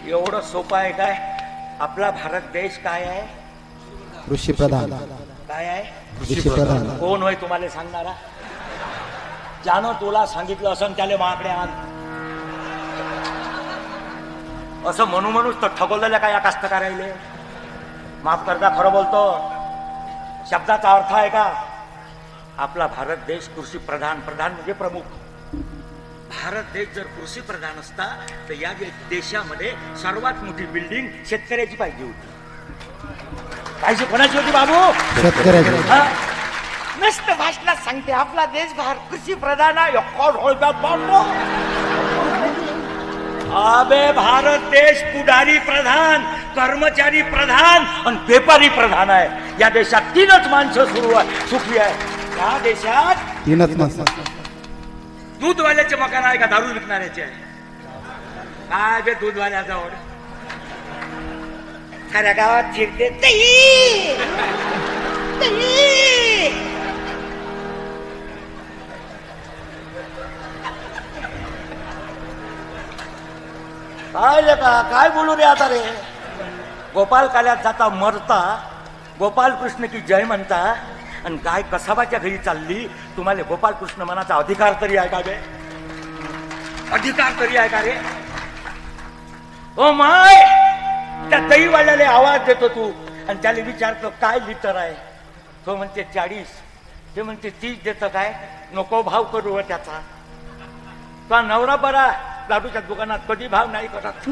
एवढं सोपं आहे काय? आपला भारत देश काय आहे? कृषी प्रधान. काय आहे? कृषी प्रधान. कोण होय तुम्हाला सांगणारा? ज्यानं तुला सांगितलं असं त्याला माकडे आण असं म्हणूनच तर ठगवलेल्या काय या कास्तकारायले. माफ करता, खरं बोलतो. शब्दाचा अर्थ आहे का? आपला भारत देश कृषी प्रधान, प्रधान म्हणजे प्रमुख. भारत देश जर कृषी प्रधान असता तर या देशामध्ये सर्वात मोठी बिल्डिंग शेतकऱ्याची पाहिजे होती. पाहिजे कोणाची होती बाबू? शेतकऱ्याची. नसतं भाषणात सांगते आपला देश कृषी प्रधान आहे. अबे भारत देश पुढारी प्रधान, कर्मचारी प्रधान आणि व्यापारी प्रधान आहे. या देशात तीनच माणसं सुखी आहे. या देशात तीनच माणसं. दूधवाल्याचे मकान आहे का दारू विकणाऱ्याचे आहे? काय बे दूधवाल्याजवळ खऱ्या गावात फिरते काय का काय बोलू रे आता रे. गोपाल काल्यात जाता मरता, गोपाल कृष्ण की जय म्हणता आणि गाय कसाबाच्या घरी चालली. तुम्हाला गोपाल कृष्ण मनाचा अधिकार तरी आहे का बे? अधिकार तरी आहे का रे? ओ माय, त्या दहीवाल्याला आवाज देतो तू आणि त्याला विचारतो काय लिटर आहे? तो म्हणते 40. ते म्हणते 30 देतं काय? नको भाव करू त्याचा. तो नवरा बरा लाडूच्या दुकानात कधी भाव नाही करत.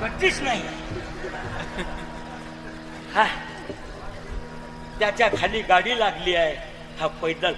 कधीच नाही. त्याच्या खाली गाडी लागली आहे. हा पैदल